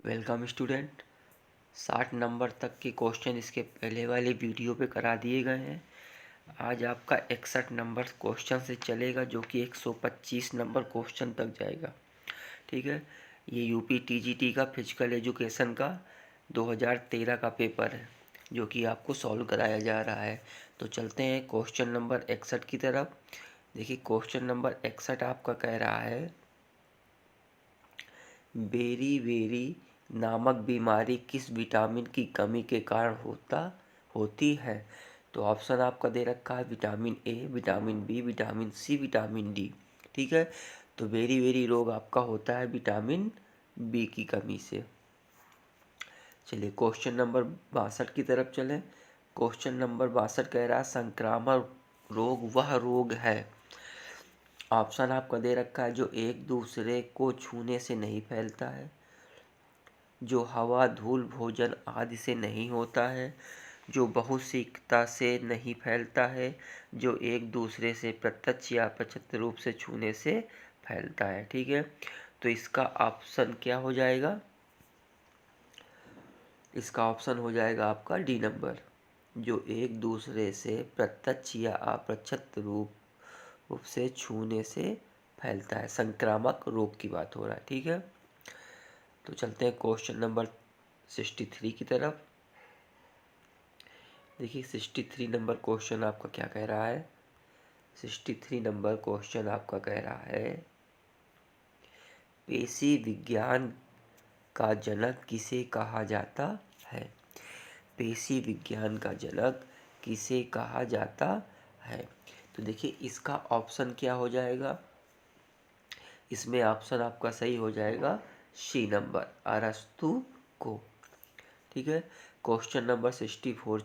Welcome student. 60 number तक के question इसके पहले वाले वीडियो पे करा दिए गए हैं। आज आपका 61 नंबर क्वेश्चन से चलेगा, जो कि 125 नंबर क्वेश्चन तक जाएगा। ठीक है, ये यूपी टीजीटी का फिजिकल एजुकेशन का 2013 का पेपर है, जो कि आपको सॉल्व कराया जा रहा है। तो चलते हैं क्वेश्चन नंबर 61 की तरफ। देखिए, क्वेश्चन नंबर 61 आपका कह रहा है, बेरी नामक बीमारी किस विटामिन की कमी के कारण होती है। तो ऑप्शन आपका दे रखा है vitamin A, vitamin B, vitamin C, vitamin D. ठीक है, तो बेरी रोग आपका होता है विटामिन बी की कमी से। चलिए क्वेश्चन नंबर 62 की तरफ चलें। क्वेश्चन नंबर 62 कह रहा है, संक्रामक रोग वह रोग है। ऑप्शन आपका दे रखा है, जो एक दूसरे को छूने से नहीं फैलता है, जो हवा, धूल, भोजन आदि से नहीं होता है, जो बहुशिकता से नहीं फैलता है, जो एक दूसरे से प्रत्यक्ष या अप्रत्यक्ष रूप से छूने से फैलता है। ठीक है, तो इसका ऑप्शन क्या हो जाएगा? इसका ऑप्शन हो जाएगा आपका डी नंबर, जो एक दूसरे से प्रत्यक्ष या अप्रत्यक्ष रूप से छूने से फैलता है। संक्रामक रोग की बात हो रहा है। ठीक है, तो चलते हैं क्वेश्चन नंबर 63 की तरफ। देखिए 63 नंबर क्वेश्चन आपका क्या कह रहा है। 63 नंबर क्वेश्चन आपका कह रहा है, पेशी विज्ञान का जनक किसे कहा जाता है। पेशी विज्ञान का जनक किसे कहा जाता है। तो देखिए इसका ऑप्शन क्या हो जाएगा। इसमें ऑप्शन आपका सही हो जाएगा सी नंबर, अरस्तु को। ठीक है, क्वेश्चन नंबर 64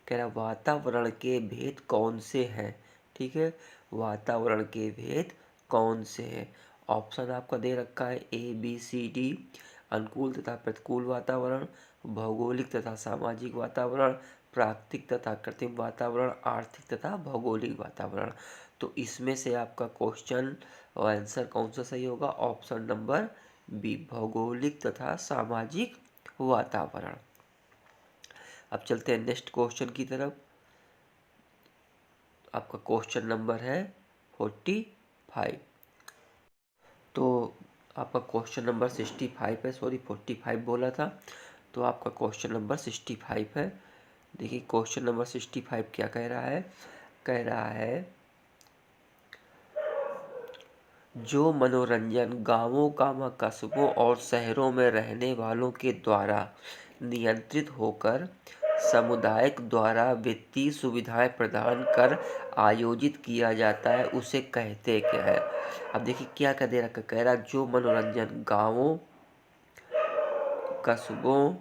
कह रहा, वातावरण के भेद कौन से हैं। ठीक है, वातावरण के भेद कौन से हैं। ऑप्शन आपका दे रखा है ए, बी, सी, डी। अनुकूल तथा प्रतिकूल वातावरण, भौगोलिक तथा सामाजिक वातावरण, प्राकृतिक तथा कृत्रिम वातावरण, आर्थिक तथा भौगोलिक वातावरण। तो इसमें से आपका क्वेश्चन और आंसर कौन सा सही होगा? ऑप्शन नंबर बी, भौगोलिक तथा सामाजिक वातावरण। अब चलते हैं नेक्स्ट क्वेश्चन की तरफ। आपका क्वेश्चन नंबर है 45। तो आपका क्वेश्चन नंबर 65 है, सॉरी 45 बोला था। तो आपका क्वेश्चन नंबर 65 है। देखिए क्वेश्चन नंबर 65 क्या कह रहा है। कह रहा है, जो मनोरंजन गांवों का कस्बों और शहरों में रहने वालों के द्वारा नियंत्रित होकर समुदाय द्वारा वित्तीय सुविधाएं प्रदान कर आयोजित किया जाता है, उसे कहते क्या है। अब देखिए क्या कह दे रखा, कह रहा जो मनोरंजन गांवों, कस्बों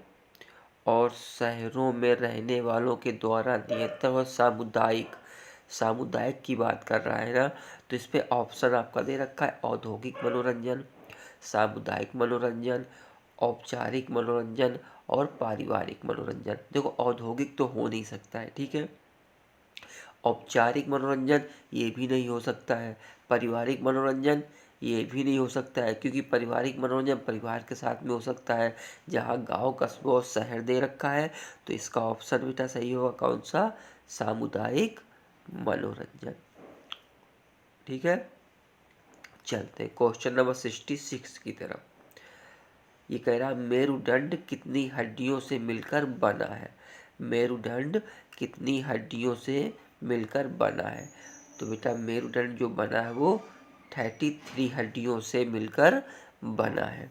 और शहरों में रहने वालों के द्वारा नियंत्रित और सामुदायिक की बात कर रहा है ना। तो इस पे ऑप्शन आपका दे रखा है औद्योगिक मनोरंजन, सामुदायिक मनोरंजन, औपचारिक मनोरंजन और पारिवारिक मनोरंजन। देखो औद्योगिक तो हो नहीं सकता है, ठीक है। औपचारिक मनोरंजन ये भी नहीं हो सकता है। पारिवारिक मनोरंजन ये भी नहीं हो सकता है, क्योंकि पारिवारिक मनोरंजन परिवार के साथ में हो सकता है, जहाँ गांव, कस्बों और शहर दे रखा है। तो इसका ऑप्शन बेटा सही होगा कौन सा? सामुदायिक मनोरंजन। ठीक है, चलते क्वेश्चन नंबर 66 की तरफ। ये कह रहा है, मेरुदंड कितनी हड्डियों से मिलकर बना है। मेरुदंड कितनी हड्डियों से मिलकर बना है। तो बेटा मेरुदंड जो बना है वो 33 हड्डियों से मिलकर बना है।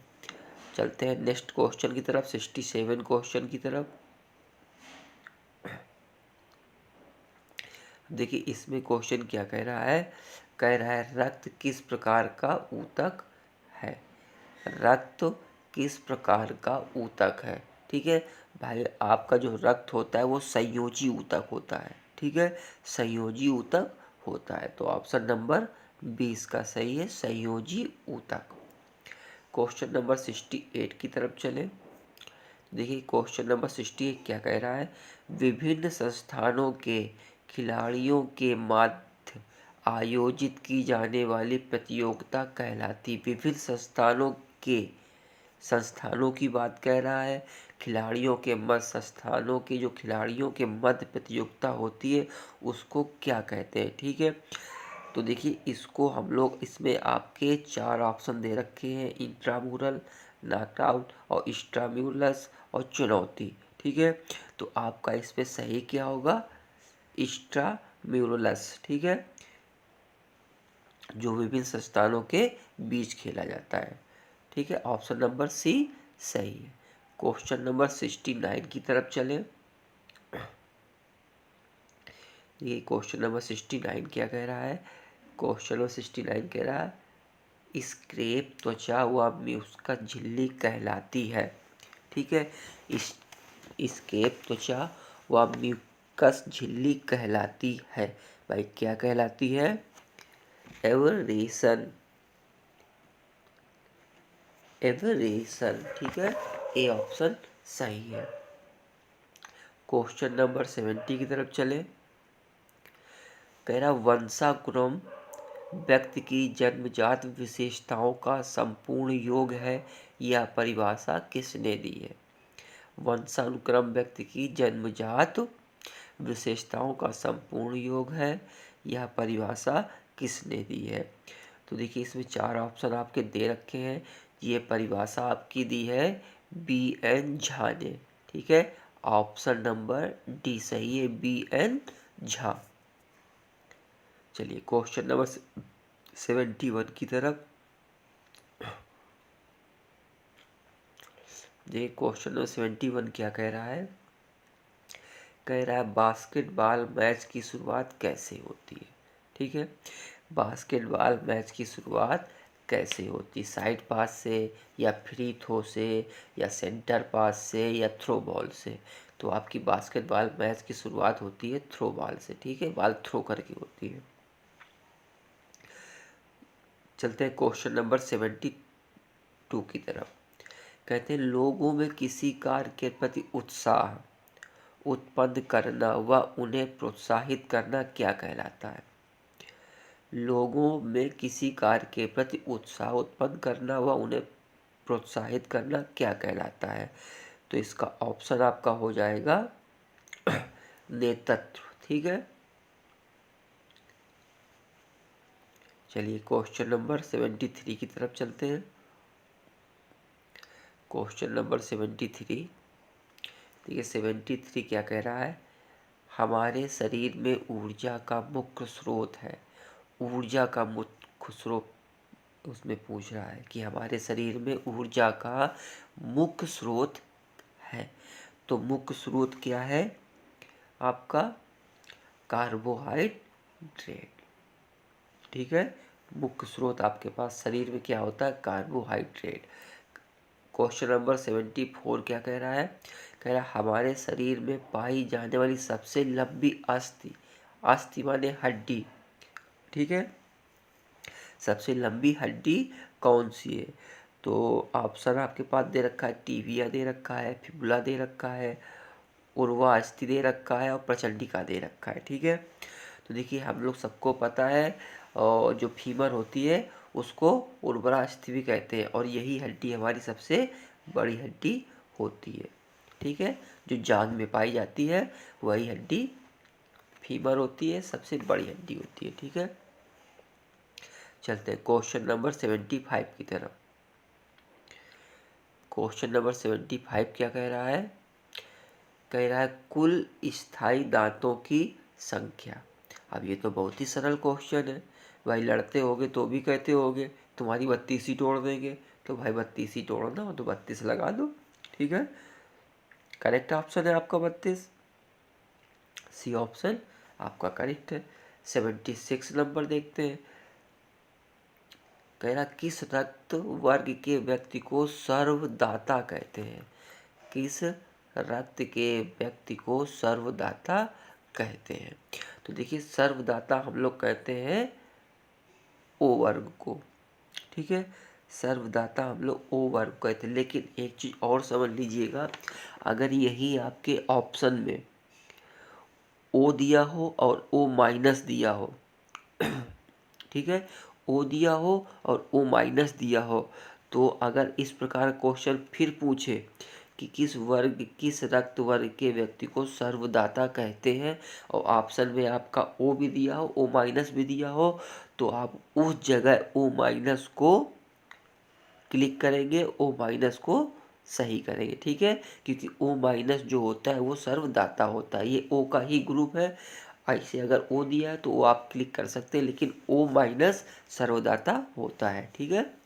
चलते हैं नेक्स्ट क्वेश्चन की तरफ, 67 क्वेश्चन की तरफ। देखिए इसमें क्वेश्चन क्या कह रहा है। कह रहा है, रक्त किस प्रकार का ऊतक है। रक्त किस प्रकार का ऊतक है। ठीक है भाई, आपका जो रक्त होता है वो संयोजी ऊतक होता है। ठीक है, संयोजी ऊतक होता है। तो ऑप्शन नंबर 20 का सही है, संयोजी ऊतक। क्वेश्चन नंबर 68 की तरफ चले। देखिए क्वेश्चन नंबर 68 क्या कह रहा है, विभिन्न संस्थानों के खिलाड़ियों के माध्य आयोजित की जाने वाली प्रतियोगिता कहलाती। विभिन्न संस्थानों के संस्थानों की बात कह रहा है। खिलाड़ियों के मध्य संस्थानों के जो खिलाड़ियों के मध्य प्रतियोगिता होती है उसको क्या कहते हैं। ठीक है, तो देखिए इसको हम लोग, इसमें आपके 4 ऑप्शन दे रखे हैं, इंट्रामुरल, नॉकआउट और एक्स्ट्राम्यूरल्स और चुनौती। ठीक है, तो आपका इस पे सही क्या होगा, एक्स्ट्राम्यूरल्स। ठीक है, जो विभिन्न संस्थानों के बीच खेला जाता है। ठीक है, ऑप्शन नंबर सी सही है। क्वेश्चन नंबर 69 की तरफ चले। ये क्वेश्चन नंबर 69 क्या कह रहा है, क्वेश्चन नंबर 69 कह रहा है स्क्रेप त्वचा व म्यूस्का झिल्ली कहलाती है। ठीक है, इस स्केप त्वचा व म्यूकस झिल्ली कहलाती है। भाई क्या कहलाती है, एवरेशन, एवरेशन। ठीक है, ए ऑप्शन सही है। क्वेश्चन नंबर 70 की तरफ चले। कह रहा वंशानुक्रम व्यक्ति की जन्मजात विशेषताओं का संपूर्ण योग है, यह परिभाषा किसने दी है। वंशानुक्रम व्यक्ति की जन्मजात विशेषताओं का संपूर्ण योग है, यह परिभाषा किसने दी है। तो देखिए इसमें 4 ऑप्शन आपके दे रखे हैं। ये परिभाषा आपकी दी है बी.एन. झा ने। ठीक है, ऑप्शन नंबर डी सही है, बी.एन. झा। चलिए क्वेश्चन नंबर 71 की तरफ। देखिए क्वेश्चन नंबर 71 क्या कह रहा है, कह रहा है बास्केटबॉल मैच की शुरुआत कैसे होती है। ठीक है, बास्केटबॉल मैच की शुरुआत कैसे होती है, साइड पास से या फ्री थ्रो से या सेंटर पास से या थ्रो बॉल से। तो आपकी बास्केटबॉल मैच की शुरुआत होती है थ्रो बॉल से। ठीक है, बॉल थ्रो करके होती है। चलते हैं क्वेश्चन नंबर 72 की तरफ। कहते हैं लोगों में किसी कार्य के प्रति उत्साह उत्पन्न करना व उन्हें प्रोत्साहित करना क्या कहलाता है। लोगों में किसी कार्य के प्रति उत्साह उत्पन्न करना व उन्हें प्रोत्साहित करना क्या कहलाता है। तो इसका ऑप्शन आपका हो जाएगा नेतृत्व। ठीक है, चलिए क्वेश्चन नंबर 73 की तरफ चलते हैं। क्वेश्चन नंबर 73, देखिए 73 क्या कह रहा है, हमारे शरीर में ऊर्जा का मुख्य स्रोत है। ऊर्जा का मुख्य स्रोत उसमें पूछ रहा है कि हमारे शरीर में ऊर्जा का मुख्य स्रोत है। तो मुख्य स्रोत क्या है आपका, कार्बोहाइड्रेट। ठीक है, मुख्य स्रोत आपके पास शरीर में क्या होता है, कार्बोहाइड्रेट। क्वेश्चन नंबर 74 क्या कह रहा है, कह रहा है हमारे शरीर में पाई जाने वाली सबसे लंबी अस्थि, अस्थि माने हड्डी। ठीक है, सबसे लंबी हड्डी कौन सी है। तो ऑप्शन आपके पास दे रखा है, टीबिया दे रखा है, फिबुला दे रखा है, उर्वा अस्थि दे रखा है और प्रचंडिका दे रखा है। ठीक है, तो देखिए हम लोग सबको पता है और जो फीमर होती है उसको उर्वरा अस्थि भी कहते हैं और यही हड्डी हमारी सबसे बड़ी हड्डी होती है। ठीक है, जो जांघ में पाई जाती है वही हड्डी फीमर होती है, सबसे बड़ी हड्डी होती है। ठीक है, चलते हैं क्वेश्चन नंबर 75 की तरफ। क्वेश्चन नंबर 75 क्या कह रहा है, कह रहा है कुल स्थायी दांतों की संख्या। अब ये तो बहुत ही सरल क्वेश्चन है भाई, लड़ते होगे तो भी कहते होगे तुम्हारी 32 ही तोड़ देंगे। तो भाई 32 ही तोड़ना हो तो 32 लगा दो। ठीक है, करेक्ट ऑप्शन है आपका 32, सी ऑप्शन आपका करेक्ट है। 76 नंबर देखते हैं। कह रहा किस रक्त वर्ग के व्यक्ति को सर्वदाता कहते हैं। किस रक्त के व्यक्ति को सर्वदाता कहते हैं। तो देखिए सर्वदाता हम लोग कहते हैं ओ वर्ग को। ठीक है, सर्वदाता हम लोग ओ वर्ग कहते हैं। लेकिन एक चीज़ और समझ लीजिएगा, अगर यही आपके ऑप्शन में ओ दिया हो और ओ माइनस दिया हो ठीक है, ओ दिया हो और ओ माइनस दिया हो तो अगर इस प्रकार क्वेश्चन फिर पूछे कि किस रक्त वर्ग के व्यक्ति को सर्वदाता कहते हैं और ऑप्शन में आपका ओ भी दिया हो, ओ माइनस भी दिया हो, तो आप उस जगह ओ माइनस को क्लिक करेंगे, ओ माइनस को सही करेंगे। ठीक है, क्योंकि ओ माइनस जो होता है वो सर्वदाता होता है, ये ओ का ही ग्रुप है। ऐसे अगर ओ दिया है तो वो आप क्लिक कर सकते हैं, लेकिन ओ माइनस सर्वदाता होता है। ठीक है,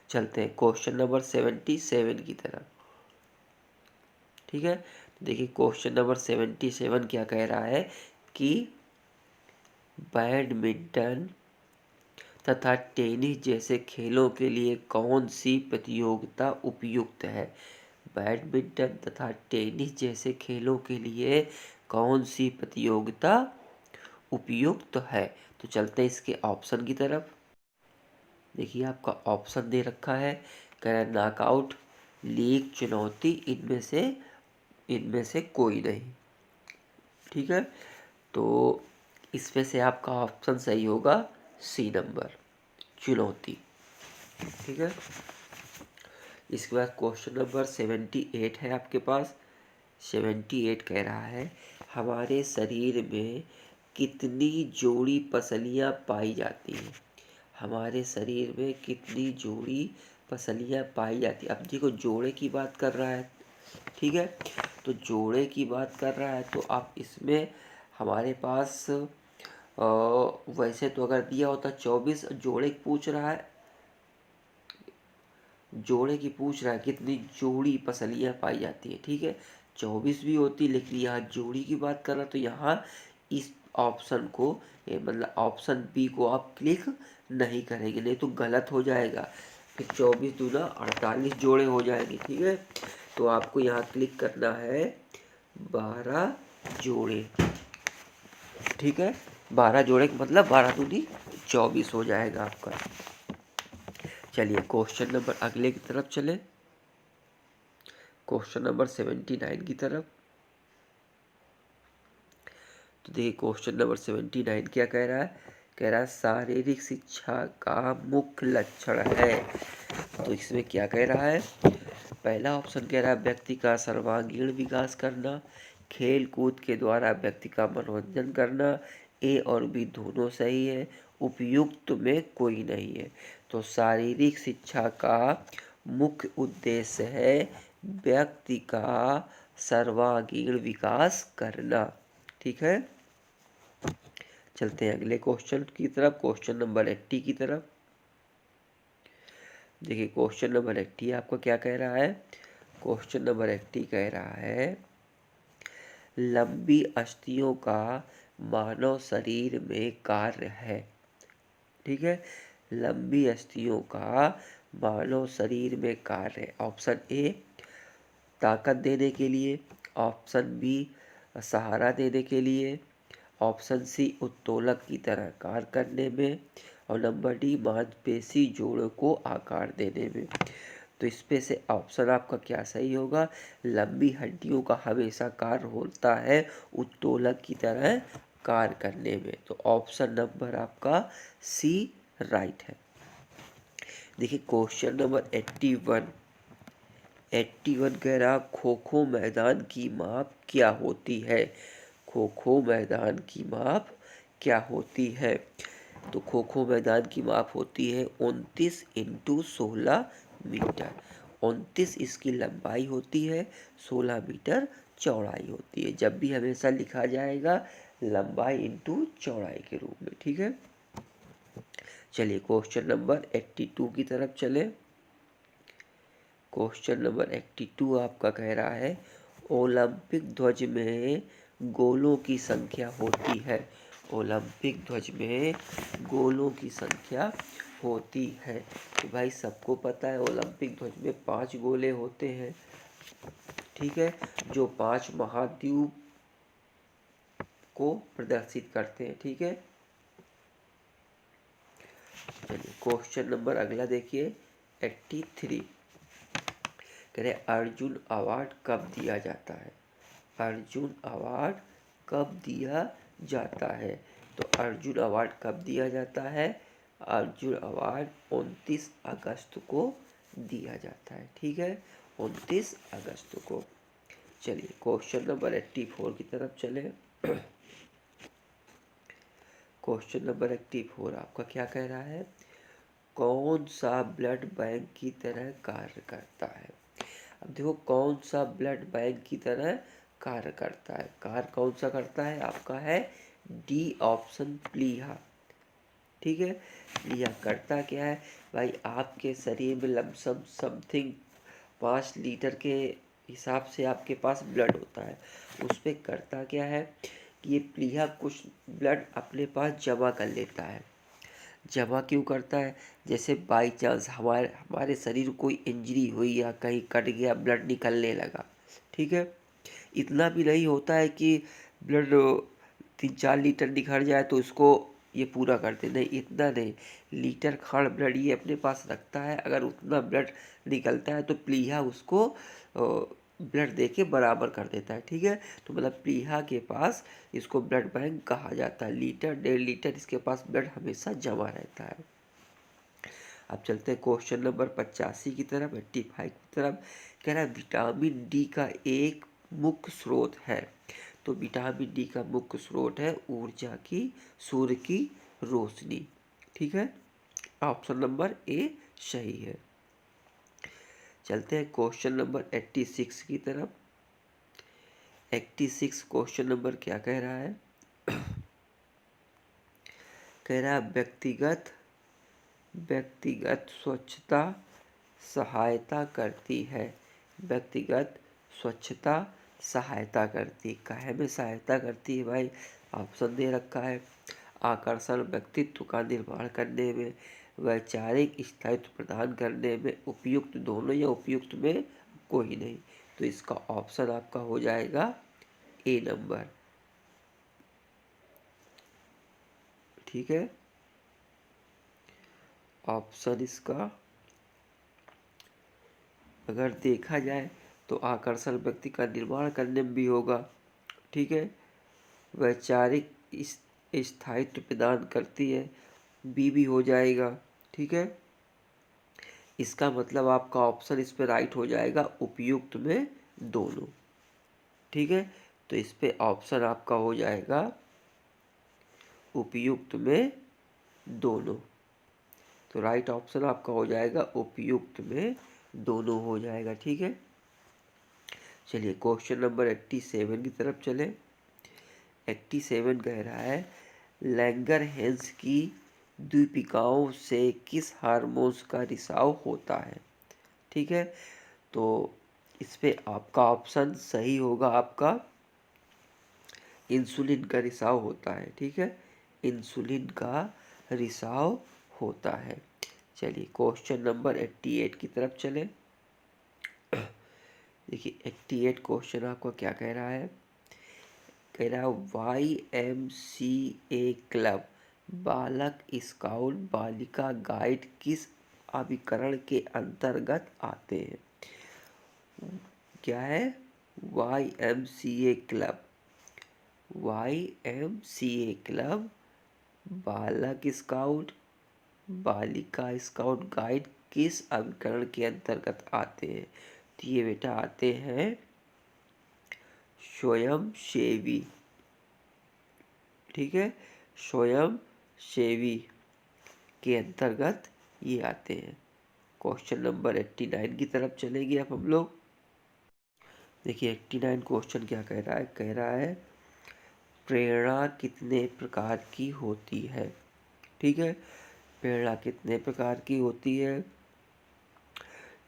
चलते हैं क्वेश्चन नंबर 77 की तरफ। ठीक है, देखिए क्वेश्चन नंबर 77 क्या कह रहा है कि बैडमिंटन तथा टेनिस जैसे खेलों के लिए कौन सी प्रतियोगिता उपयुक्त है। बैडमिंटन तथा टेनिस जैसे खेलों के लिए कौन सी प्रतियोगिता उपयुक्त है। तो चलते हैं इसके ऑप्शन की तरफ। देखिए आपका ऑप्शन दे रखा है, कह रहा है नॉकआउट, लीग, चुनौती, इनमें से कोई नहीं। ठीक है, तो इसमें से आपका ऑप्शन सही होगा सी नंबर, चुनौती। ठीक है, इसके बाद क्वेश्चन नंबर 78 है आपके पास। 78 कह रहा है हमारे शरीर में कितनी जोड़ी पसलियाँ पाई जाती हैं। हमारे शरीर में कितनी जोड़ी पसलियाँ पाई जाती हैं। अब देखो जोड़े की बात कर रहा है, ठीक है, तो जोड़े की बात कर रहा है तो आप इसमें हमारे पास वैसे तो अगर दिया होता 24, जोड़े की पूछ रहा है, जोड़े की पूछ रहा है कितनी जोड़ी पसलियाँ पाई जाती है। ठीक है, 24 भी होती, लेकिन यहाँ जोड़ी की बात कर रहा तो यहाँ इस ऑप्शन को मतलब ऑप्शन बी को आप क्लिक नहीं करेंगे, नहीं तो गलत हो जाएगा। फिर 24 दूना 48 जोड़े हो जाएंगे। ठीक है, तो आपको यहाँ क्लिक करना है 12 जोड़े। ठीक है, 12 जोड़े मतलब 12 दूनी 24 हो जाएगा आपका। चलिए क्वेश्चन नंबर अगले की तरफ चले, क्वेश्चन नंबर 79 की तरफ। तो देखिए क्वेश्चन नंबर 79 क्या कह रहा है, कह रहा है शारीरिक शिक्षा का मुख्य लक्षण है। तो इसमें क्या कह रहा है, पहला ऑप्शन कह रहा है व्यक्ति का सर्वांगीण विकास करना, खेल कूद के द्वारा व्यक्ति का मनोरंजन करना। ए और बी दोनों सही है, उपयुक्त में कोई नहीं है। तो शारीरिक शिक्षा का मुख्य उद्देश्य है व्यक्ति का सर्वांगीण विकास करना। ठीक है, चलते हैं अगले क्वेश्चन की तरफ, क्वेश्चन नंबर 80 की तरफ। देखिए क्वेश्चन नंबर 80 आपका क्या कह रहा है, क्वेश्चन नंबर 80 कह रहा है लंबी अस्थियों का मानव शरीर में कार्य है। ठीक है, लंबी अस्थियों का मानव शरीर में कार्य है। ऑप्शन ए ताकत देने के लिए, ऑप्शन बी सहारा देने के लिए, ऑप्शन सी उत्तोलक की तरह कार्य करने में, और नंबर डी मांसपेशी जोड़ों को आकार देने में। तो इसमें से ऑप्शन आपका क्या सही होगा, लंबी हड्डियों का हमेशा कार्य होता है उत्तोलक की तरह कार्य करने में। तो ऑप्शन नंबर आपका सी राइट है। देखिए क्वेश्चन नंबर 81 कह रहा खो खो मैदान की माप क्या होती है। खो खो मैदान की माप क्या होती है। तो खो खो मैदान की माप होती है 29 इंटू 16 मीटर। 29 इसकी लंबाई होती है, 16 मीटर चौड़ाई होती है। जब भी हमेशा लिखा जाएगा लंबाई इंटू चौड़ाई के रूप में। ठीक है, चलिए क्वेश्चन नंबर 82 की तरफ चले। क्वेश्चन नंबर 82 आपका कह रहा है ओलंपिक ध्वज में गोलों की संख्या होती है। ओलंपिक ध्वज में गोलों की संख्या होती है। तो भाई सबको पता है ओलंपिक ध्वज में 5 गोले होते हैं। ठीक है, जो 5 महाद्वीप को प्रदर्शित करते हैं। ठीक है, चलिए क्वेश्चन नंबर अगला देखिए 83 कह रहे अर्जुन अवार्ड कब दिया जाता है। अर्जुन अवार्ड कब दिया जाता है। तो अर्जुन अवार्ड कब दिया जाता है, अर्जुन अवार्ड 29 अगस्त को दिया जाता है। ठीक है, 29 अगस्त को। चलिए क्वेश्चन नंबर 84 की तरफ चले। क्वेश्चन नंबर 84 आपका क्या कह रहा है? कौन सा ब्लड बैंक की तरह कार्य करता है? अब देखो, कौन सा ब्लड बैंक की तरह कार्य करता है? कार्य कौन सा करता है? आपका है डी ऑप्शन, प्लीहा। ठीक है, प्लीहा करता क्या है भाई? आपके शरीर में लमसम समथिंग 5 लीटर के हिसाब से आपके पास ब्लड होता है। उस पर करता क्या है कि ये प्लीहा कुछ ब्लड अपने पास जमा कर लेता है। जमा क्यों करता है? जैसे बाई चांस हमारे हमारे शरीर को कोई इंजरी हुई या कहीं कट गया, ब्लड निकलने लगा। ठीक है, इतना भी नहीं होता है कि ब्लड 3-4 लीटर निखर जाए तो इसको ये पूरा करते, नहीं, इतना नहीं। लीटर खड़ ब्लड ये अपने पास रखता है। अगर उतना ब्लड निकलता है तो प्लीहा उसको ब्लड दे के बराबर कर देता है। ठीक है, तो मतलब प्लीहा के पास इसको ब्लड बैंक कहा जाता है। लीटर 1.5 लीटर इसके पास ब्लड हमेशा जमा रहता है। अब चलते हैं क्वेश्चन नंबर 85 की तरफ, 85 की तरफ। कह रहा है विटामिन डी का एक मुख्य स्रोत है। तो विटामिन डी का मुख्य स्रोत है ऊर्जा की सूर्य की रोशनी। ठीक है, ऑप्शन नंबर ए सही है। चलते हैं क्वेश्चन नंबर 86 की तरफ। 86 क्वेश्चन नंबर क्या कह रहा है? कह रहा है व्यक्तिगत स्वच्छता सहायता करती है। व्यक्तिगत स्वच्छता सहायता करती, काहे में सहायता करती है भाई? ऑप्शन दे रखा है। आकर्षण, व्यक्तित्व का निर्माण करने में, वैचारिक स्थायित्व प्रदान करने में, उपयुक्त दोनों या उपयुक्त में कोई नहीं। तो इसका ऑप्शन आपका हो जाएगा ए नंबर। ठीक है, ऑप्शन इसका अगर देखा जाए तो आकर्षण व्यक्ति का निर्माण करने में भी होगा। ठीक है, वैचारिक स्थायित्व प्रदान करती है, बी हो जाएगा। ठीक है, इसका मतलब आपका ऑप्शन इस पे राइट हो जाएगा, उपयुक्त में दोनों। ठीक है, तो इस पे ऑप्शन आपका हो जाएगा उपयुक्त में दोनों। तो राइट ऑप्शन आपका हो जाएगा उपयुक्त में दोनों हो जाएगा। ठीक है, चलिए क्वेश्चन नंबर 87 की तरफ चले। 87 कह रहा है लैंगरहैंस की द्वीपिकाओं से किस हार्मोन्स का रिसाव होता है? ठीक है, तो इस पे आपका ऑप्शन सही होगा, आपका इंसुलिन का रिसाव होता है। ठीक है, इंसुलिन का रिसाव होता है। चलिए क्वेश्चन नंबर 88 की तरफ चले। देखिए 88 क्वेश्चन आपको क्या कह रहा है? कह रहा है YMCA क्लब बालक स्काउट बालिका गाइड किस अभिकरण के अंतर्गत आते हैं? क्या है? YMCA club. YMCA क्लब बालक स्काउट बालिका स्काउट गाइड किस अभिकरण के अंतर्गत आते हैं? तो ये बेटा आते हैं स्वयंसेवी। ठीक है, स्वयंसेवी के अंतर्गत ये आते हैं। क्वेश्चन नंबर 89 की तरफ चलेंगे अब हम लोग। देखिए 89 क्वेश्चन क्या कह रहा है? कह रहा है प्रेरणा कितने प्रकार की होती है? ठीक है, प्रेरणा कितने प्रकार की होती है?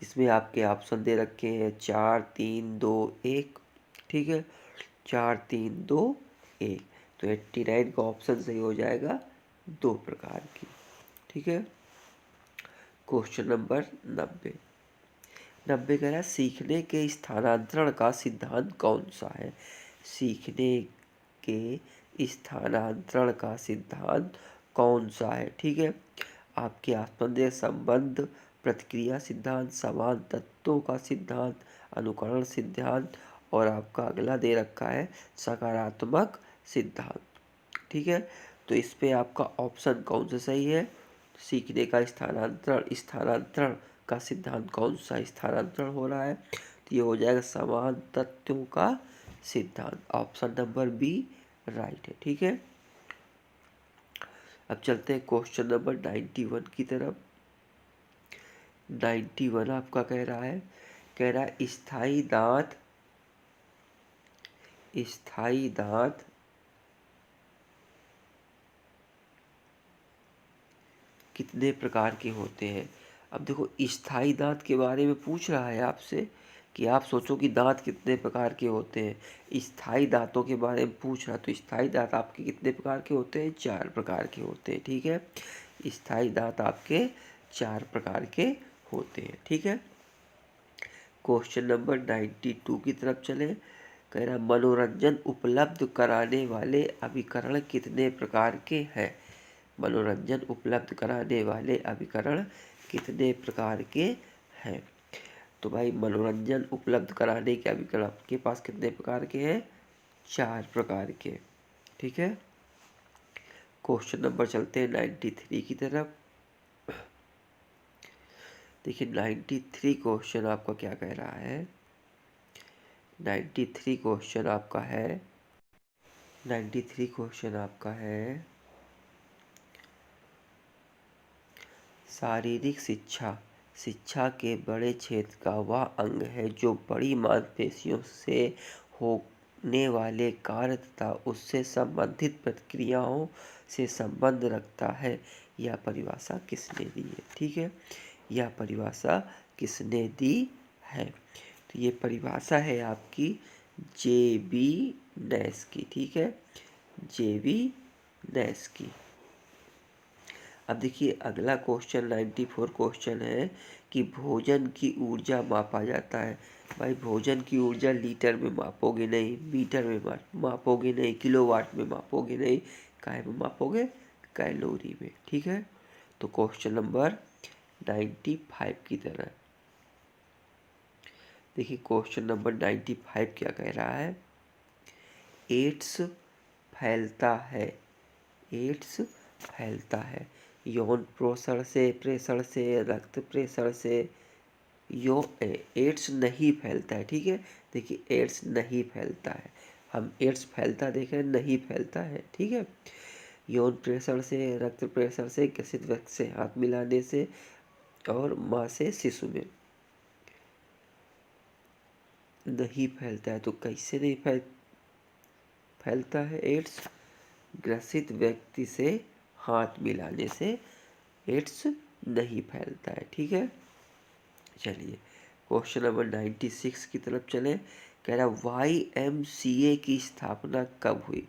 इसमें आपके ऑप्शन दे रखे हैं 4, 3, 2, 1। ठीक है, 4, 3, 2, 1। तो 89 का ऑप्शन सही हो जाएगा 2 प्रकार की। ठीक है, क्वेश्चन नंबर 90। 90 कह रहा है सीखने के स्थानांतरण का सिद्धांत कौन सा है? सीखने के स्थानांतरण का सिद्धांत कौन सा है? ठीक है, आपके आत्मनिर्भर संबंध, प्रतिक्रिया सिद्धांत, समान तत्वों का सिद्धांत, अनुकरण सिद्धांत, और आपका अगला दे रखा है सकारात्मक सिद्धांत। ठीक है, तो इस पे आपका ऑप्शन कौन सा सही है? सीखने का स्थानांतरण का सिद्धांत कौन सा स्थानांतरण हो रहा है? तो ये हो जाएगा समान तथ्यों का सिद्धांत। ऑप्शन नंबर बी राइट है। ठीक है, अब चलते हैं क्वेश्चन नंबर 91 की तरफ। 91 आपका कह रहा है स्थाई दांत कितने प्रकार के होते हैं? अब देखो, स्थाई दांत के बारे में पूछ रहा है आपसे कि आप सोचो कि दांत कितने प्रकार के होते हैं। स्थाई दांतों के बारे में पूछ रहा, तो स्थाई दांत आपके कितने प्रकार के होते हैं? 4 प्रकार के होते हैं। ठीक है, स्थाई दांत आपके 4 प्रकार के होते हैं। ठीक है, क्वेश्चन नंबर 92 की तरफ चले। कह रहा मनोरंजन उपलब्ध कराने वाले अभिकरण कितने प्रकार के हैं? मनोरंजन उपलब्ध कराने वाले अभिकरण कितने प्रकार के हैं? तो भाई मनोरंजन उपलब्ध कराने के अभिकरण आपके पास कितने प्रकार के हैं? 4 प्रकार के। ठीक है, क्वेश्चन नंबर चलते हैं 93 की तरफ। देखिए 93 क्वेश्चन आपका क्या कह रहा है? 93 क्वेश्चन आपका है 93 क्वेश्चन आपका है शारीरिक शिक्षा के बड़े क्षेत्र का वह अंग है जो बड़ी मांसपेशियों से होने वाले कार्य तथा उससे संबंधित प्रक्रियाओं से संबंध रखता है। यह परिभाषा किसने दी है? ठीक है, यह परिभाषा किसने दी है? तो ये परिभाषा है आपकी जे.बी. नैश की। ठीक है, जे.बी. नैश की। अब देखिए अगला क्वेश्चन 94 क्वेश्चन है कि भोजन की ऊर्जा मापा जाता है। भाई भोजन की ऊर्जा लीटर में मापोगे नहीं, मीटर में मापोगे नहीं, किलोवाट में मापोगे नहीं, काहे में मापोगे? कैलोरी में। ठीक है, तो क्वेश्चन नंबर 95 की तरह देखिए क्वेश्चन नंबर 95 क्या कह रहा है? एड्स फैलता है यौन प्रेषण से रक्त प्रेषण से। एड्स नहीं फैलता है। ठीक है, देखिए एड्स नहीं फैलता है, हम एड्स फैलता देख रहे हैं, नहीं फैलता है। ठीक है, यौन प्रेषण से, रक्त प्रेषण से, किसी व्यक्ति से हाथ मिलाने से और माँ से शिशु में नहीं फैलता है। तो कैसे नहीं फैलता है एड्स? ग्रसित व्यक्ति से हाथ मिलाने से एड्स नहीं फैलता है। ठीक है, चलिए क्वेश्चन नंबर 96 की तरफ चले। कह रहा YMCA की स्थापना कब हुई?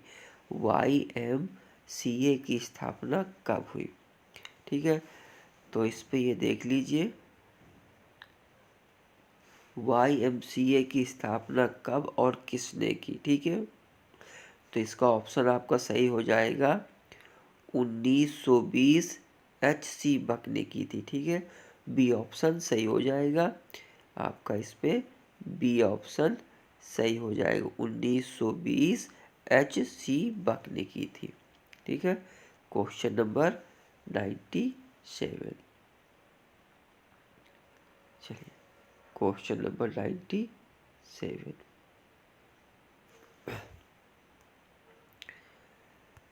YMCA की स्थापना कब हुई? ठीक है, तो इस पे ये देख लीजिए YMCA की स्थापना कब और किसने की। ठीक है, तो इसका ऑप्शन आपका सही हो जाएगा 1920 HC बक ने की थी। ठीक है, बी ऑप्शन सही हो जाएगा आपका, इस पे बी ऑप्शन सही हो जाएगा, 1920 HC बक ने की थी। ठीक है, क्वेश्चन नंबर 97। चलिए क्वेश्चन नंबर 97।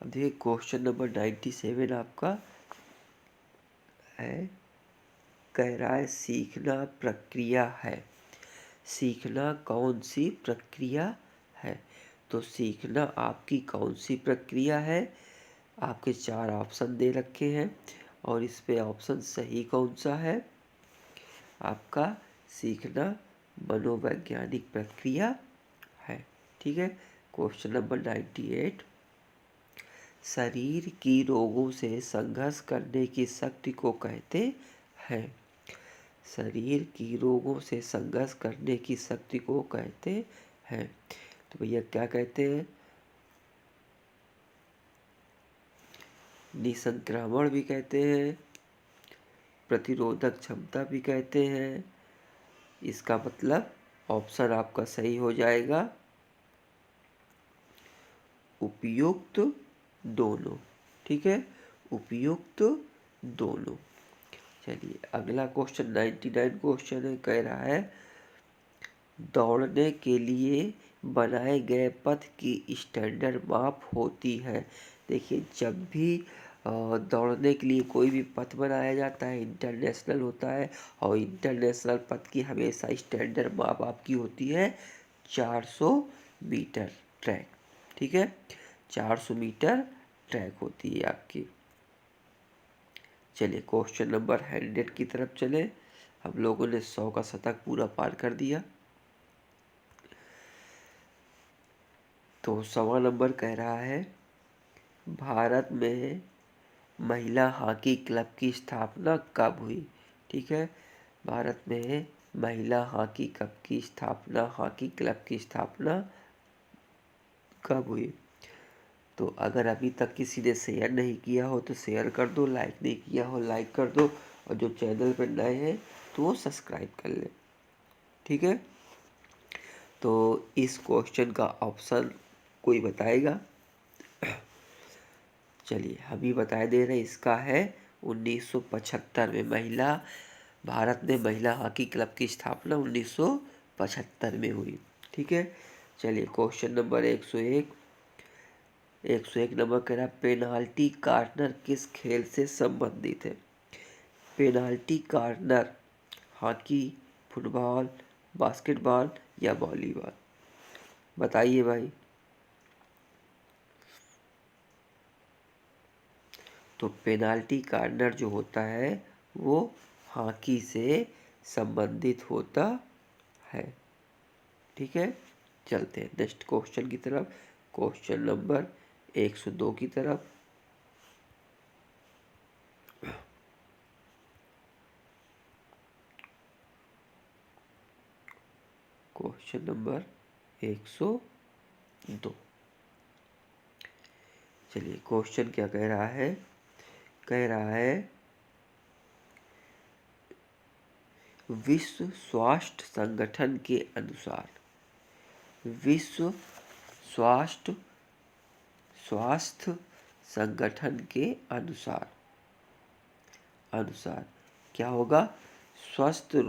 अब देखिए क्वेश्चन नंबर 97 आपका है, कह रहा है सीखना प्रक्रिया है। सीखना कौन सी प्रक्रिया है? तो सीखना आपकी कौन सी प्रक्रिया है? आपके 4 ऑप्शन दे रखे हैं और इस पे ऑप्शन सही कौन सा है? आपका सीखना मनोवैज्ञानिक प्रक्रिया है। ठीक है, क्वेश्चन नंबर 98। शरीर की रोगों से संघर्ष करने की शक्ति को कहते हैं। शरीर की रोगों से संघर्ष करने की शक्ति को कहते हैं। तो भैया क्या कहते हैं? निसंक्रमण भी कहते हैं, प्रतिरोधक क्षमता भी कहते हैं। इसका मतलब ऑप्शन आपका सही हो जाएगा उपयुक्त दोनों। ठीक है, उपयुक्त दोनों। चलिए अगला क्वेश्चन 99 क्वेश्चन है, कह रहा है दौड़ने के लिए बनाए गए पथ की स्टैंडर्ड माप होती है। देखिए जब भी दौड़ने के लिए कोई भी पथ बनाया जाता है इंटरनेशनल होता है, और इंटरनेशनल पथ की हमेशा स्टैंडर्ड माप आपकी होती है 400 मीटर ट्रैक। ठीक है, 400 मीटर ट्रैक होती है आपकी। चलिए क्वेश्चन नंबर 100 की तरफ चले। हम लोगों ने 100 का शतक पूरा पार कर दिया। तो 1वां नंबर कह रहा है भारत में महिला हॉकी क्लब की स्थापना कब हुई। ठीक है, भारत में महिला हॉकी क्लब की स्थापना कब हुई। तो अगर अभी तक किसी ने शेयर नहीं किया हो तो शेयर कर दो, लाइक नहीं किया हो लाइक कर दो, और जो चैनल पर नए हैं तो वो सब्सक्राइब कर ले। ठीक है, तो इस क्वेश्चन का ऑप्शन कोई बताएगा। चलिए हम ही बता दे रहे हैं, इसका है 1975 में भारत में महिला हॉकी क्लब की स्थापना 1975 में हुई। ठीक है, चलिए क्वेश्चन नंबर 101 नंबर कह रहा पेनाल्टी कॉर्नर किस खेल से संबंधित है। Penalty corner hockey, football, basketball या वॉलीबॉल, बताइए भाई। तो पेनाल्टी कॉर्नर जो होता है वो हॉकी से संबंधित होता है। ठीक है, चलते हैं नेक्स्ट क्वेश्चन की तरफ, क्वेश्चन नंबर 102 की तरफ। Question number 102। चलिए क्वेश्चन क्या कह रहा है, कह रहा है विश्व स्वास्थ्य संगठन के अनुसार, विश्व स्वास्थ्य संगठन के अनुसार क्या होगा, स्वास्थ्य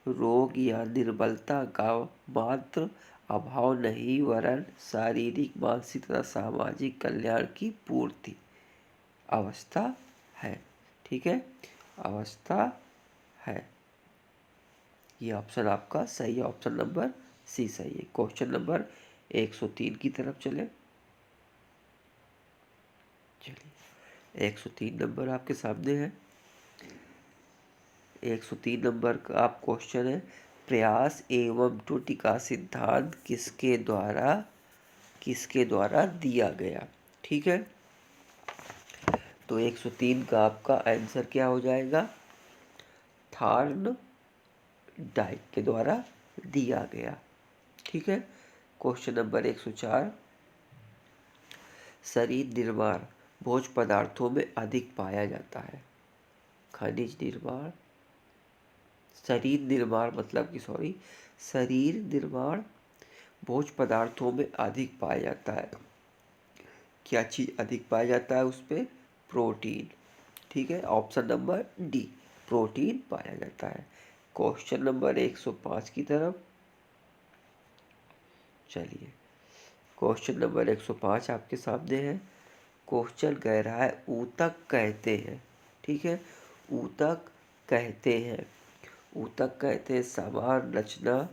रोग या निर्बलता का मात्र अभाव नहीं, वरन शारीरिक, मानसिक तथा सामाजिक कल्याण की पूर्ति अवस्था है। ठीक है, अवस्था है। ये ऑप्शन आपका सही है, ऑप्शन नंबर सी सही है। क्वेश्चन नंबर 103 की तरफ चले। चलिए 103 नंबर आपके सामने है। 103 नंबर का आप क्वेश्चन है प्रयास एवं त्रुटि का सिद्धांत किसके द्वारा दिया गया। ठीक है, तो 103 का आपका आंसर क्या हो जाएगा, थॉर्नडाइक के द्वारा दिया गया। ठीक है, क्वेश्चन नंबर 104 शरीर निर्माण भोज्य पदार्थों में अधिक पाया जाता है। खनिज निर्माण, शरीर निर्माण भोज्य पदार्थों में अधिक पाया जाता है। क्या चीज अधिक पाया जाता है उस पे, प्रोटीन। ठीक है, ऑप्शन नंबर डी, प्रोटीन पाया जाता है। क्वेश्चन नंबर 105 की तरफ चलिए। क्वेश्चन नंबर 105 आपके सामने है। क्वेश्चन कह रहा है ऊतक कहते हैं। ठीक है, ऊतक कहते हैं समान रचना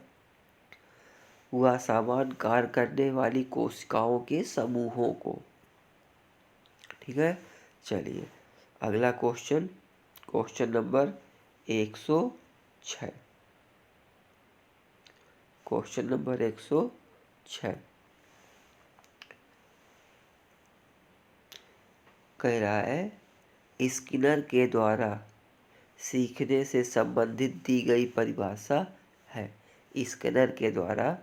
व समान कार्य करने वाली कोशिकाओं के समूहों को। ठीक है, चलिए अगला question, question number 106। Question number 106 कह रहा है स्किनर के द्वारा सीखने से संबंधित दी गई परिभाषा है। स्किनर के द्वारा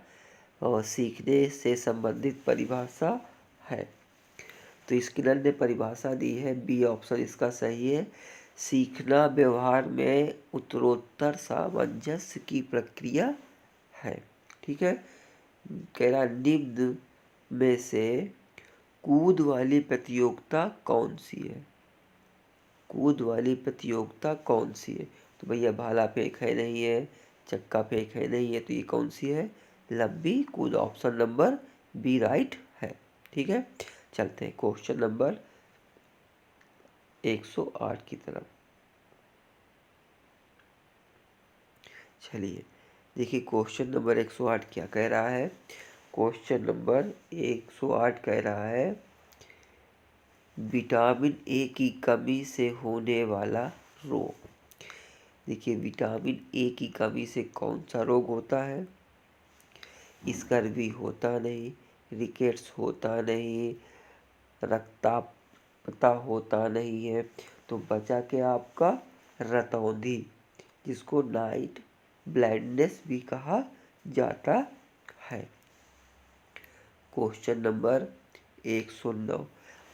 और सीखने से संबंधित परिभाषा है। तो स्किनर ने परिभाषा दी है, बी ऑप्शन इसका सही है। सीखना व्यवहार में उत्तरोत्तर सामंजस्य की प्रक्रिया है। ठीक है, कह रहा निम्न में से कूद वाली प्रतियोगिता कौन सी है? कूद वाली प्रतियोगिता कौन सी है? तो भैया भाला फेंक है नहीं है, चक्का फेंक है नहीं है, तो ये कौन सी है? लंबी कूद। ऑप्शन नंबर बी राइट है। ठीक है, चलते हैं क्वेश्चन नंबर 108 की तरफ। चलिए देखिए, क्वेश्चन नंबर 108 क्या कह रहा है। क्वेश्चन नंबर 108 कह रहा है विटामिन ए की कमी से होने वाला रोग। देखिए, विटामिन ए की कमी से कौन सा रोग होता है? स्कर्वी होता नहीं, रिकेट्स होता नहीं, रक्ताल्पता होता नहीं है, तो बचा के आपका रतौंधी, जिसको नाइट ब्लाइंडनेस भी कहा जाता है। क्वेश्चन नंबर 109,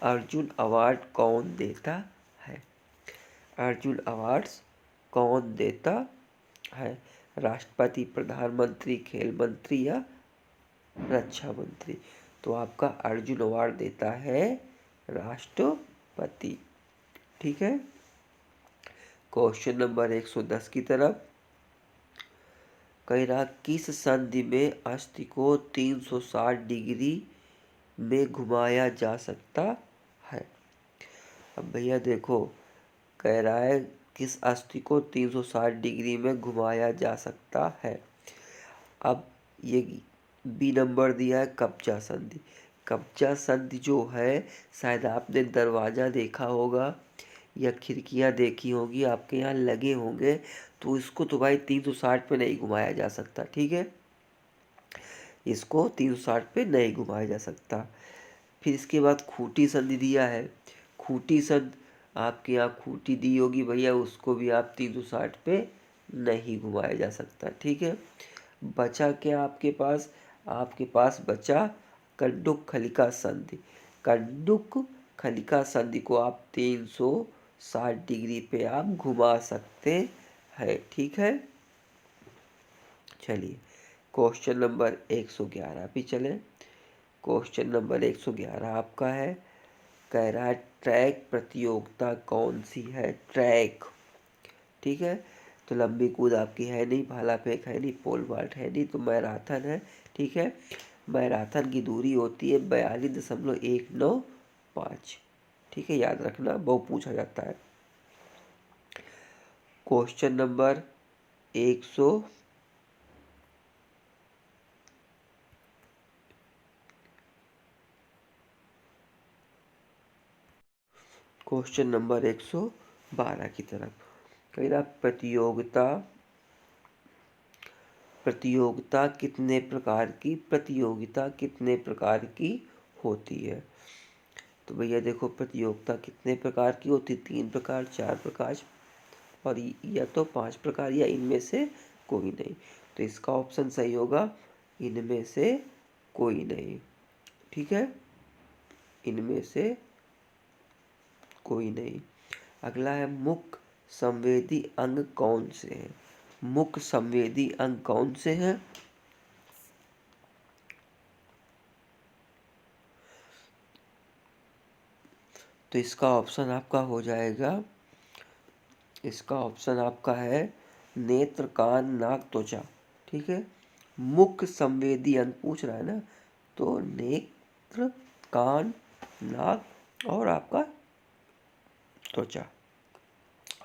अर्जुन अवार्ड कौन देता है? अर्जुन अवार्ड्स कौन देता है? राष्ट्रपति, प्रधानमंत्री, खेल मंत्री या रक्षा मंत्री? तो आपका अर्जुन अवार्ड देता है राष्ट्रपति। ठीक है, क्वेश्चन नंबर 110 की तरफ। कह रहा किस संधि में अस्थि को 360 डिग्री में घुमाया जा सकता है? अब भैया देखो, कह रहा है किस अस्थि को 360 डिग्री में घुमाया जा सकता है। अब ये बी नंबर दिया है कब्जा संधि। कब्जा संधि जो है, शायद आपने दरवाज़ा देखा होगा या खिड़कियां देखी होगी, आपके यहाँ लगे होंगे, तो इसको तो भाई 360 पे नहीं घुमाया जा सकता। ठीक है, इसको 360 पे नहीं घुमाया जा सकता। फिर इसके बाद खूंटी संधि दिया है। खूंटी संधि आपके यहाँ खूंटी दी होगी भैया, उसको भी आप 360 पे नहीं घुमाया जा सकता। ठीक है, बचा क्या आपके पास बचा कंडुक खलिका संधि। कंडुक खलिका संधि को आप 360 डिग्री पे आप घुमा सकते हैं। ठीक है, चलिए क्वेश्चन नंबर 111 भी चले। क्वेश्चन नंबर 111 आपका है, कह रहा है ट्रैक प्रतियोगिता कौन सी है? ट्रैक। ठीक है, तो लंबी कूद आपकी है नहीं, भाला फेंक है नहीं, पोल वाल्ट है नहीं, तो मैराथन है। ठीक है, मैराथन की दूरी होती है 42.195। ठीक है, याद रखना, बहुत पूछा जाता है। क्वेश्चन नंबर 100 क्वेश्चन नंबर 112 की तरफ। कह रहा प्रतियोगिता कितने प्रकार की होती है? तो भैया देखो, प्रतियोगिता कितने प्रकार की होती? 3 प्रकार, 4 प्रकार और या तो 5 प्रकार, या इनमें से कोई नहीं। तो इसका ऑप्शन सही होगा इनमें से कोई नहीं। ठीक है, इनमें से कोई नहीं। अगला है मुख्य संवेदी अंग कौन से हैं? मुख्य संवेदी अंग कौन से हैं? तो इसका ऑप्शन आपका हो जाएगा, इसका ऑप्शन आपका है नेत्र, कान, नाक, त्वचा। ठीक है, मुख्य संवेदी अंग पूछ रहा है ना, तो नेत्र, कान, नाक और आपका त्वचा।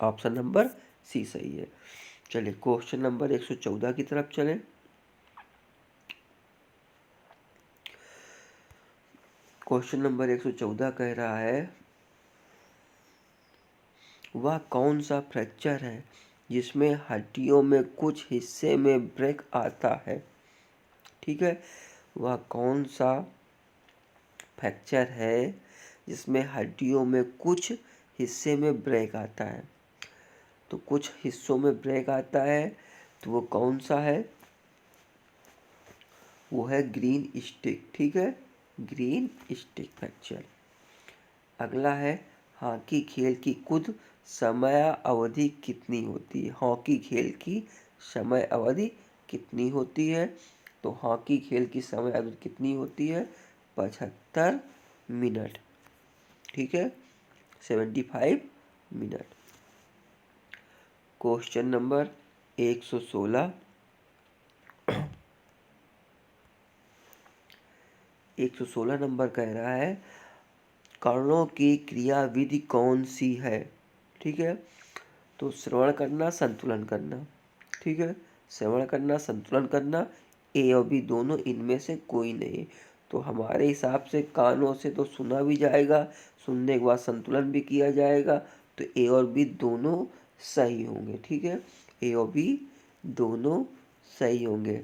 ऑप्शन नंबर सी सही है। चलिए क्वेश्चन नंबर 114 की तरफ चलें। क्वेश्चन नंबर 114 कह रहा है वह कौन सा फ्रैक्चर है जिसमें हड्डियों में कुछ हिस्से में ब्रेक आता है? ठीक है, वह कौन सा फ्रैक्चर है जिसमें हड्डियों में कुछ हिस्से में ब्रेक आता है? तो कुछ हिस्सों में ब्रेक आता है, तो वो कौन सा है? वो है ग्रीन स्टिक। ठीक है, ग्रीन स्टिक फ्रैक्चर। अगला है हॉकी खेल की कुल समय अवधि कितनी होती है? हॉकी खेल की समय अवधि कितनी होती है? तो हॉकी खेल की समय अवधि कितनी होती है? 75 मिनट। ठीक है, 75 मिनट। Question number 116। 116 नंबर कह रहा है कणों की क्रियाविधि कौन सी है। ठीक है, तो श्रवण करना, संतुलन करना। ठीक है, श्रवण करना, संतुलन करना, ए और बी दोनों, इनमें से कोई नहीं। तो हमारे हिसाब से कानों से तो सुना भी जाएगा, सुनने के बाद संतुलन भी किया जाएगा, तो ए और बी दोनों सही होंगे। ठीक है, ए और बी दोनों सही होंगे।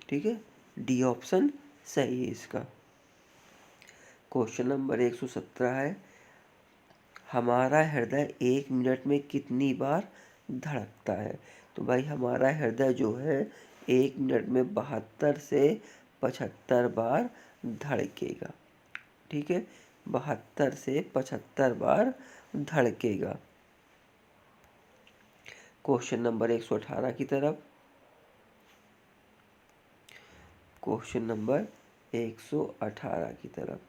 ठीक है, डी ऑप्शन सही है इसका। क्वेश्चन नंबर 117 है हमारा हृदय 1 मिनट में कितनी बार धड़कता है। तो भाई हमारा हृदय जो है 1 मिनट में 72 से 75 बार धड़केगा। ठीक है, 72 से 75 बार धड़केगा। क्वेश्चन नंबर 118 की तरफ। क्वेश्चन नंबर 118 की तरफ।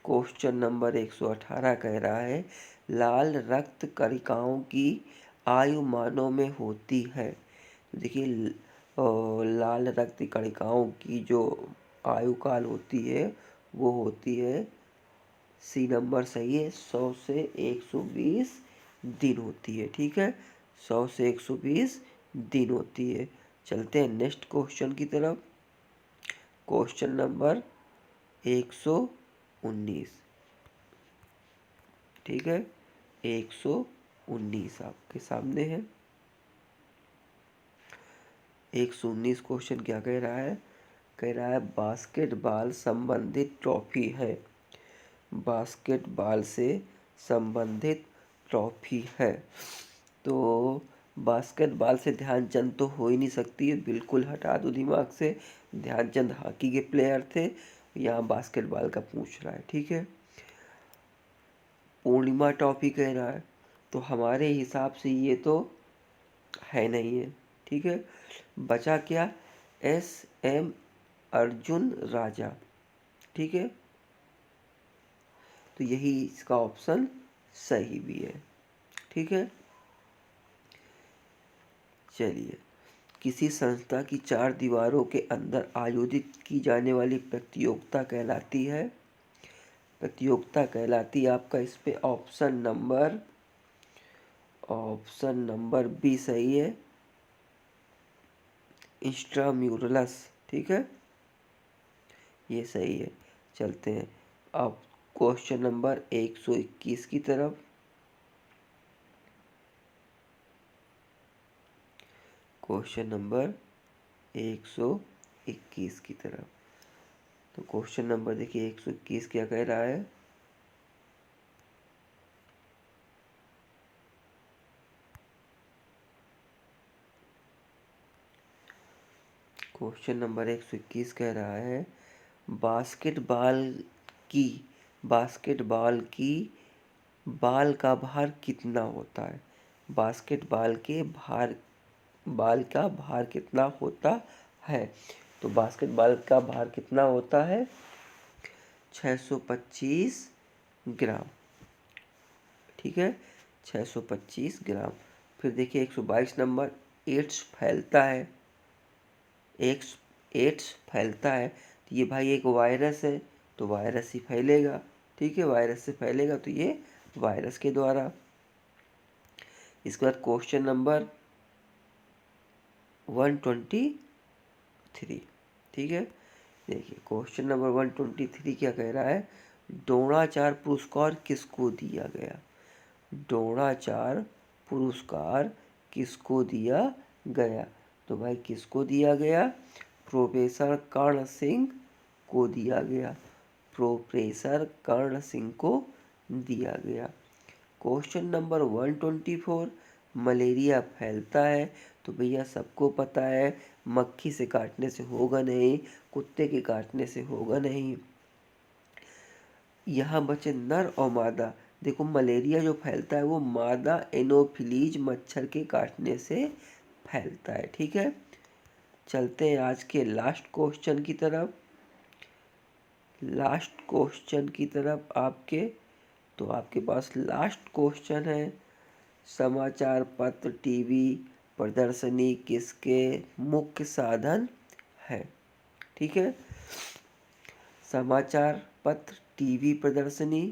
क्वेश्चन नंबर 118 कह रहा है लाल रक्त कणिकाओं की आयु मानों में होती है। तो देखिए लाल रक्त कणिकाओं की जो आयु काल होती है वो होती है, सी नंबर सही है, 100 से 120 दिन होती है। ठीक है, 100 से 120 दिन होती है। चलते हैं नेक्स्ट क्वेश्चन की तरफ। Question number 119। ठीक है, 119 आपके सामने है। 119 क्वेश्चन क्या कह रहा है, कह रहा है बास्केटबॉल संबंधित ट्रॉफी है। बास्केटबॉल से संबंधित ट्रॉफी है। तो बास्केटबॉल से ध्यानचंद तो हो ही नहीं सकती, बिल्कुल हटा दो दिमाग से। ध्यानचंद हॉकी के प्लेयर थे, यहाँ बास्केटबॉल का पूछ रहा है। ठीक है, पूर्णिमा ट्रॉफी कह रहा है, तो हमारे हिसाब से ये तो है नहीं है। ठीक है, बचा क्या, SM अर्जुन राजा। ठीक है, तो यही इसका ऑप्शन सही भी है। ठीक है, चलिए किसी संस्था की 4 दीवारों के अंदर आयोजित की जाने वाली प्रतियोगिता कहलाती है। प्रतियोगिता कहलाती है आपका इस पे ऑप्शन नंबर बी सही है, इंस्ट्राम्यूरलस। ठीक है, ये सही है। चलते हैं अब क्वेश्चन नंबर 121 की तरफ। क्वेश्चन नंबर 121 की तरफ। तो क्वेश्चन नंबर देखिए 121 क्या कह रहा है, क्वेश्चन नंबर 121 कह रहा है बास्केटबॉल की बाल का भार कितना होता है। बास्केटबॉल के बाल का भार कितना होता है। तो बास्केटबॉल का भार कितना होता है, 625 ग्राम। ठीक है, 625 ग्राम। फिर देखिए 122 नंबर, एड्स फैलता है। एड्स फैलता है, तो ये भाई एक वायरस है, तो वायरस ही फैलेगा। ठीक है, वायरस से फैलेगा, तो ये वायरस के द्वारा। इसके बाद क्वेश्चन नंबर 123। ठीक है, देखिए क्वेश्चन नंबर 123 क्या कह रहा है, द्रोणाचार्य पुरस्कार किसको दिया गया। द्रोणाचार्य पुरस्कार किसको दिया गया। तो भाई किसको दिया गया, प्रोफेसर कर्ण सिंह को दिया गया। प्रोफेसर कर्ण सिंह को दिया गया। क्वेश्चन नंबर 124, मलेरिया फैलता है। तो भैया सबको पता है, मक्खी से काटने से होगा नहीं, कुत्ते के काटने से होगा नहीं। यहाँ बचे नर और मादा। देखो मलेरिया जो फैलता है वो मादा एनोफिलीज मच्छर के काटने से फैलता है। ठीक है, चलते हैं आज के लास्ट क्वेश्चन की तरफ। लास्ट क्वेश्चन की तरफ आपके, तो आपके पास लास्ट क्वेश्चन है, समाचार पत्र टीवी प्रदर्शनी किसके मुख्य साधन है। ठीक है, समाचार पत्र टीवी प्रदर्शनी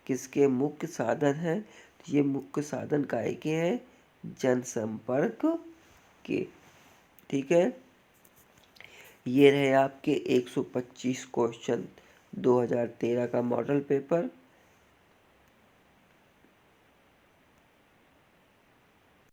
किसके मुख्य साधन है। तो ये मुख्य साधन काहे के हैं, जनसंपर्क के। ठीक है, ये रहे आपके 125 क्वेश्चन 2013 का मॉडल पेपर।